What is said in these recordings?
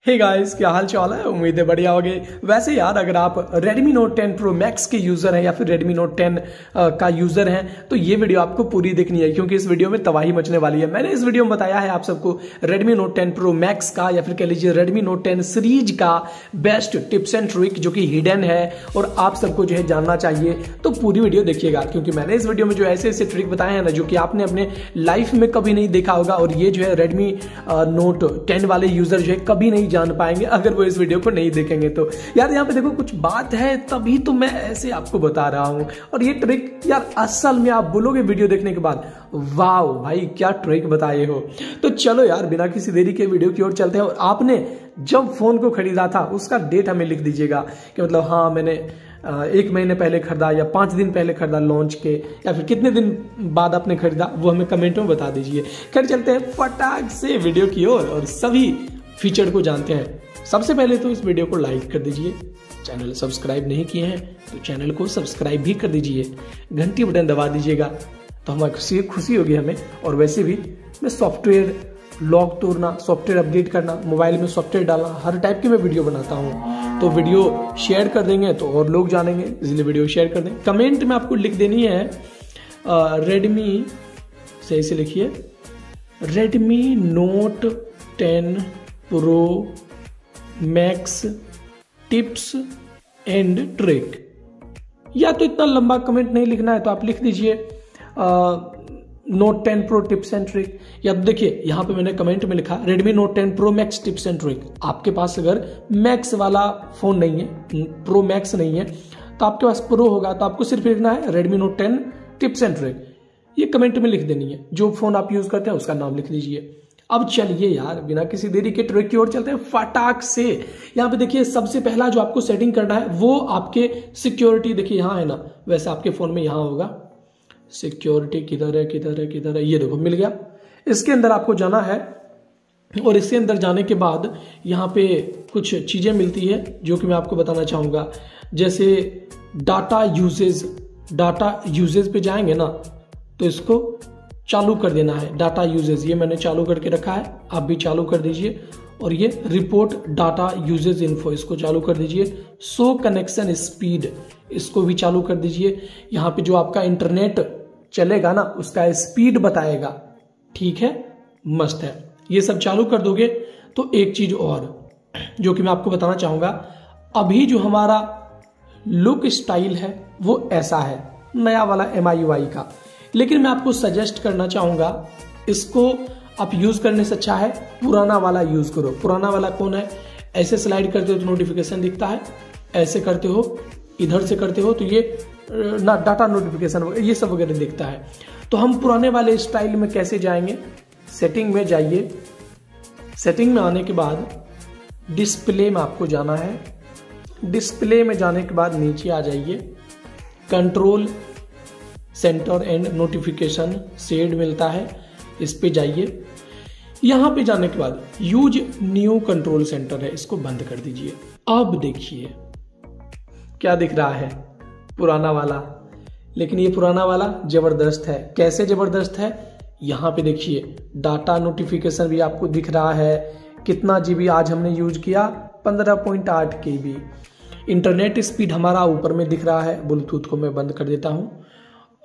Hey guys, क्या हाल चाल है। उम्मीद है बढ़िया होगे। वैसे यार, अगर आप Redmi Note 10 Pro Max के यूजर हैं या फिर Redmi Note 10 का यूजर हैं तो ये वीडियो आपको पूरी देखनी है, क्योंकि इस वीडियो में तबाही मचने वाली है। मैंने इस वीडियो में बताया है आप सबको Redmi Note 10 Pro Max का या फिर कह लीजिए Redmi Note 10 सीरीज का बेस्ट टिप्स एंड ट्रिक जो कि हिडन है और आप सबको जो है जानना चाहिए। तो पूरी वीडियो देखिएगा, क्योंकि मैंने इस वीडियो में जो ऐसे ऐसे ट्रिक बताए हैं ना जो कि आपने अपने लाइफ में कभी नहीं देखा होगा, और ये जो है Redmi Note 10 वाले यूजर जो है कभी नहीं जान पाएंगे अगर वो इस वीडियो को नहीं देखेंगे। तो यार यहाँ पे देखो, कुछ बात है तभी तो मैं ऐसे आपको बता रहा हूं। और ये ट्रिक यार असल में आप बोलोगे वीडियो देखने के बाद, वाह भाई क्या ट्रिक बताए हो। तो चलो यार, बिना किसी देरी के वीडियो की ओर चलते हैं। और आपने जब फोन को खरीदा था उसका डेट हमें लिख दीजिएगा कि मतलब हाँ मैंने 1 महीने पहले खरीदा या 5 दिन पहले खरीदा लॉन्च के, या फिर कितने दिन बाद आपने खरीदा, वो हमें कमेंट में बता दीजिए। खैर चलते हैं फटाक से वीडियो की ओर और सभी फीचर को जानते हैं। सबसे पहले तो इस वीडियो को लाइक कर दीजिए, चैनल सब्सक्राइब नहीं किए हैं तो चैनल को सब्सक्राइब भी कर दीजिए, घंटी बटन दबा दीजिएगा तो हमें खुशी होगी हमें। और वैसे भी मैं सॉफ्टवेयर लॉक तोड़ना, सॉफ्टवेयर अपडेट करना, मोबाइल में सॉफ्टवेयर डालना, हर टाइप की मैं वीडियो बनाता हूँ। तो वीडियो शेयर कर देंगे तो और लोग जानेंगे, इसलिए वीडियो शेयर कर दें। कमेंट में आपको लिख देनी है रेडमी, सही से लिखिए Redmi Note 10 Pro max tips and trick. या तो इतना लंबा कमेंट नहीं लिखना है तो आप लिख दीजिए Note 10 Pro tips and trick. या तो देखिए यहाँ पे मैंने कमेंट में लिखा Redmi Note 10 Pro Max tips and trick. आपके पास अगर मैक्स वाला फोन नहीं है, प्रो मैक्स नहीं है, तो आपके पास प्रो होगा तो आपको सिर्फ लिखना है Redmi Note 10 tips and trick. ये कमेंट में लिख देनी है, जो फोन आप यूज करते हैं उसका नाम लिख दीजिए। अब चलिए यार, बिना किसी देरी के ट्रिक की ओर चलते हैं फटाक से। यहाँ पे देखिए, सबसे पहला जो आपको सेटिंग करना है वो आपके सिक्योरिटी, देखिए यहाँ है ना, वैसे आपके फोन में यहाँ होगा सिक्योरिटी। किधर है किधर है किधर है, ये देखो मिल गया। इसके अंदर आपको जाना है और इसके अंदर जाने के बाद यहाँ पे कुछ चीजें मिलती है जो कि मैं आपको बताना चाहूंगा। जैसे डाटा यूजेज पे जाएंगे ना तो इसको चालू कर देना है, डाटा यूजेज। ये मैंने चालू करके रखा है, आप भी चालू कर दीजिए। और ये रिपोर्ट डाटा यूजेज इन्फो, इसको चालू कर दीजिए। शो कनेक्शन स्पीड, इसको भी चालू कर दीजिए। यहाँ पे जो आपका इंटरनेट चलेगा ना उसका स्पीड बताएगा, ठीक है, मस्त है। ये सब चालू कर दोगे तो एक चीज और जो कि मैं आपको बताना चाहूंगा, अभी जो हमारा लुक स्टाइल है वो ऐसा है, नया वाला MIUI का। लेकिन मैं आपको सजेस्ट करना चाहूंगा, इसको आप यूज करने से अच्छा है पुराना वाला यूज करो। पुराना वाला कौन है, ऐसे स्लाइड करते हो तो नोटिफिकेशन दिखता है, ऐसे करते हो, इधर से करते हो तो ये ना डाटा नोटिफिकेशन ये सब वगैरह दिखता है। तो हम पुराने वाले स्टाइल में कैसे जाएंगे, सेटिंग में जाइए। सेटिंग में आने के बाद डिस्प्ले में आपको जाना है। डिस्प्ले में जाने के बाद नीचे आ जाइए, control centre and notification shade मिलता है, इस पे जाइए। यहां पे जाने के बाद यूज न्यू कंट्रोल सेंटर है, इसको बंद कर दीजिए। अब देखिए क्या दिख रहा है, पुराना वाला। लेकिन ये पुराना वाला जबरदस्त है। कैसे जबरदस्त है, यहां पे देखिए डाटा नोटिफिकेशन भी आपको दिख रहा है। कितना GB आज हमने यूज किया, 15.8 KB। इंटरनेट स्पीड हमारा ऊपर में दिख रहा है। ब्लूटूथ को मैं बंद कर देता हूं।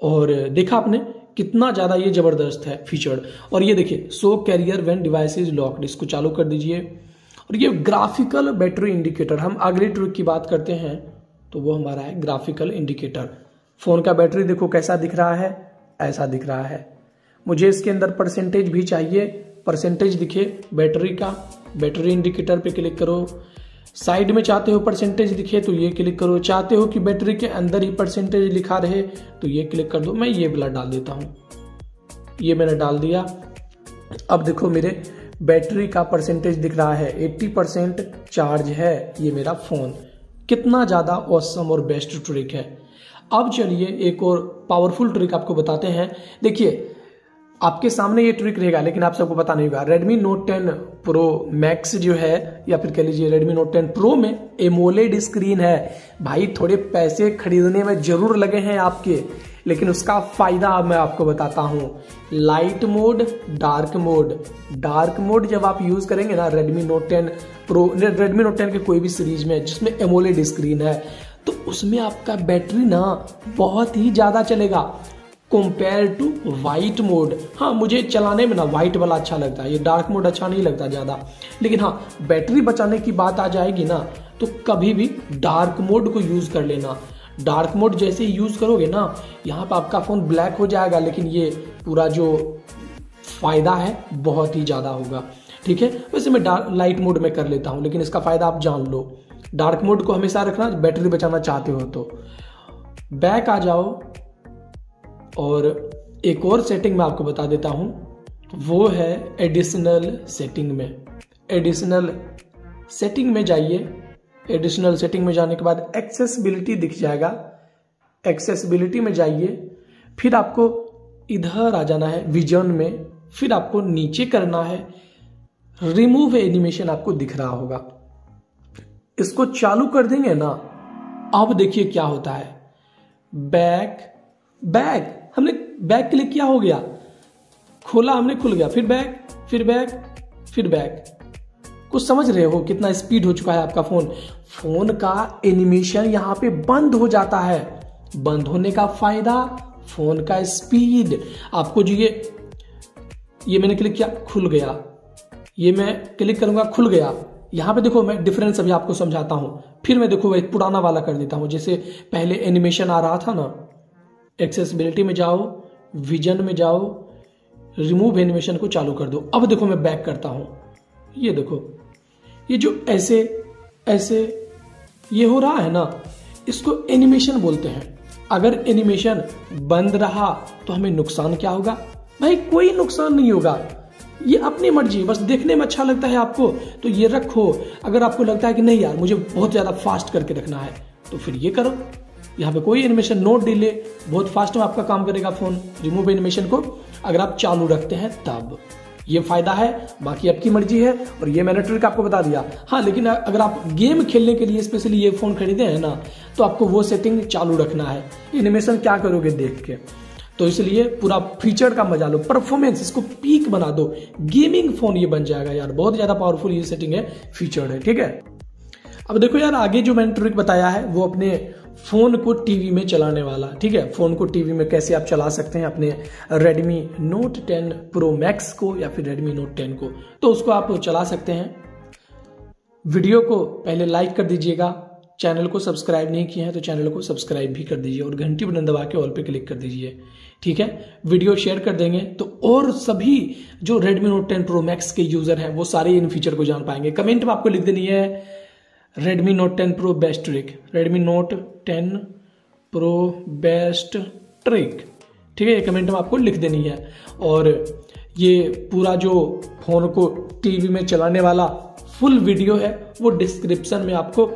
और देखा आपने कितना ज्यादा ये जबरदस्त है फीचर। और ये देखिए show carrier when device is locked, इसको चालू कर दीजिए। और ये ग्राफिकल बैटरी इंडिकेटर, हम अगले ट्रिक की बात करते हैं तो वो हमारा है ग्राफिकल इंडिकेटर। फोन का बैटरी देखो कैसा दिख रहा है, ऐसा दिख रहा है। मुझे इसके अंदर परसेंटेज भी चाहिए, परसेंटेज दिखे बैटरी का, बैटरी इंडिकेटर पे क्लिक करो। साइड में चाहते हो परसेंटेज दिखे तो ये क्लिक करो, चाहते हो कि बैटरी के अंदर ही परसेंटेज लिखा रहे तो ये क्लिक कर दो। मैं ये वाला डाल देता हूं, ये मैंने डाल दिया। अब देखो मेरे बैटरी का परसेंटेज दिख रहा है, 80% चार्ज है ये मेरा फोन। कितना ज्यादा ऑसम और बेस्ट ट्रिक है। अब चलिए एक और पावरफुल ट्रिक आपको बताते हैं। देखिए आपके सामने ये ट्रिक रहेगा लेकिन आप सबको पता नहीं होगा। Redmi Note 10 Pro Max जो है या फिर कह लीजिए Redmi Note 10 Pro में AMOLED स्क्रीन है। भाई थोड़े पैसे खरीदने में जरूर लगे हैं आपके, लेकिन उसका फायदा मैं आपको बताता हूं। Light mode, dark mode. Dark mode जब आप यूज करेंगे ना Redmi Note 10 Pro, Redmi Note 10 के कोई भी सीरीज में जिसमें AMOLED स्क्रीन है, तो उसमें आपका बैटरी ना बहुत ही ज्यादा चलेगा कंपेयर टू वाइट मोड। हाँ, मुझे चलाने में ना वाइट वाला अच्छा लगता है, ये डार्क मोड अच्छा नहीं लगता ज्यादा। लेकिन हाँ, बैटरी बचाने की बात आ जाएगी ना, तो कभी भी डार्क मोड को यूज कर लेना। डार्क मोड जैसे ही यूज करोगे ना, यहाँ पर आपका फोन ब्लैक हो जाएगा, लेकिन ये पूरा जो फायदा है बहुत ही ज्यादा होगा। ठीक है, वैसे मैं लाइट मोड में कर लेता हूँ, लेकिन इसका फायदा आप जान लो। डार्क मोड को हमेशा रखना, बैटरी बचाना चाहते हो तो। बैक आ जाओ, और एक और सेटिंग मैं आपको बता देता हूं, वो है एडिशनल सेटिंग में। एडिशनल सेटिंग में जाइए। एडिशनल सेटिंग में जाने के बाद एक्सेसिबिलिटी दिख जाएगा। एक्सेसिबिलिटी में जाइए, फिर आपको इधर आ जाना है विजन में, फिर आपको नीचे करना है रिमूव एनिमेशन, आपको दिख रहा होगा। इसको चालू कर देंगे ना, अब देखिए क्या होता है। बैक हमने बैक क्लिक किया, हो गया, खोला हमने, खुल गया, फिर बैक, फिर बैक, फिर बैक। कुछ समझ रहे हो कितना स्पीड हो चुका है आपका फोन का एनिमेशन यहाँ पे बंद हो जाता है। बंद होने का फायदा, फोन का स्पीड। आपको जो ये मैंने क्लिक किया, खुल गया, ये मैं क्लिक करूंगा, खुल गया। यहां पे देखो, मैं डिफरेंस अभी आपको समझाता हूं। फिर मैं देखो एक पुराना वाला कर देता हूं, जैसे पहले एनिमेशन आ रहा था ना। एक्सेसिबिलिटी में जाओ, विजन में जाओ, रिमूव एनिमेशन को चालू कर दो। अब देखो मैं बैक करता हूं, ये देखो, ये जो ऐसे ऐसे ये हो रहा है ना, इसको एनिमेशन बोलते हैं। अगर एनिमेशन बंद रहा तो हमें नुकसान क्या होगा? भाई कोई नुकसान नहीं होगा, ये अपनी मर्जी, बस देखने में अच्छा लगता है आपको तो ये रखो। अगर आपको लगता है कि नहीं यार मुझे बहुत ज्यादा फास्ट करके रखना है, तो फिर ये करो। यहाँ पे कोई एनिमेशन, नो डिले, बहुत फास्ट में आपका काम करेगा फोन। रिमूव एनिमेशन को अगर आप चालू रखते हैं तब ये फायदा है, बाकी आपकी मर्जी है। और ये मैंने ट्रिक आपको बता दिया। हाँ, लेकिन अगर आप गेम खेलने के लिए स्पेशली ये फोन खरीदे हैं ना, तो आपको वो सेटिंग चालू रखना है। एनिमेशन क्या करोगे देख के, तो इसलिए पूरा फीचर का मजा लो, परफॉर्मेंस इसको पीक बना दो। गेमिंग फोन ये बन जाएगा यार, बहुत ज्यादा पावरफुल ये सेटिंग है, फीचर है। ठीक है, अब देखो यार, आगे जो मैंने ट्रिक बताया है वो अपने फोन को टीवी में चलाने वाला। ठीक है, फोन को टीवी में कैसे आप चला सकते हैं अपने Redmi Note 10 Pro Max को या फिर Redmi Note 10 को, तो उसको आप चला सकते हैं। वीडियो को पहले लाइक कर दीजिएगा, चैनल को सब्सक्राइब नहीं किया है तो चैनल को सब्सक्राइब भी कर दीजिए और घंटी बटन दबा के ऑल पे क्लिक कर दीजिए। ठीक है, वीडियो शेयर कर देंगे तो और सभी जो Redmi Note 10 Pro Max के यूजर हैं वो सारे इन फीचर को जान पाएंगे। कमेंट में आपको लिख देनी है Redmi Note 10 Pro best trick, Redmi Note 10 Pro best trick. ठीक है, ये कमेंट में आपको लिख देनी है। और ये पूरा जो फोन को टीवी में चलाने वाला फुल वीडियो है वो डिस्क्रिप्शन में आपको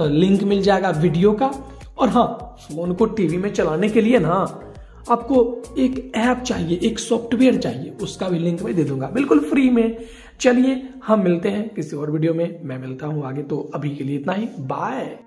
लिंक मिल जाएगा वीडियो का। और हाँ, फोन को टीवी में चलाने के लिए ना आपको एक ऐप चाहिए, एक सॉफ्टवेयर चाहिए, उसका भी लिंक मैं दे दूंगा बिल्कुल फ्री में। चलिए हम मिलते हैं किसी और वीडियो में, मैं मिलता हूं आगे। तो अभी के लिए इतना ही, बाय।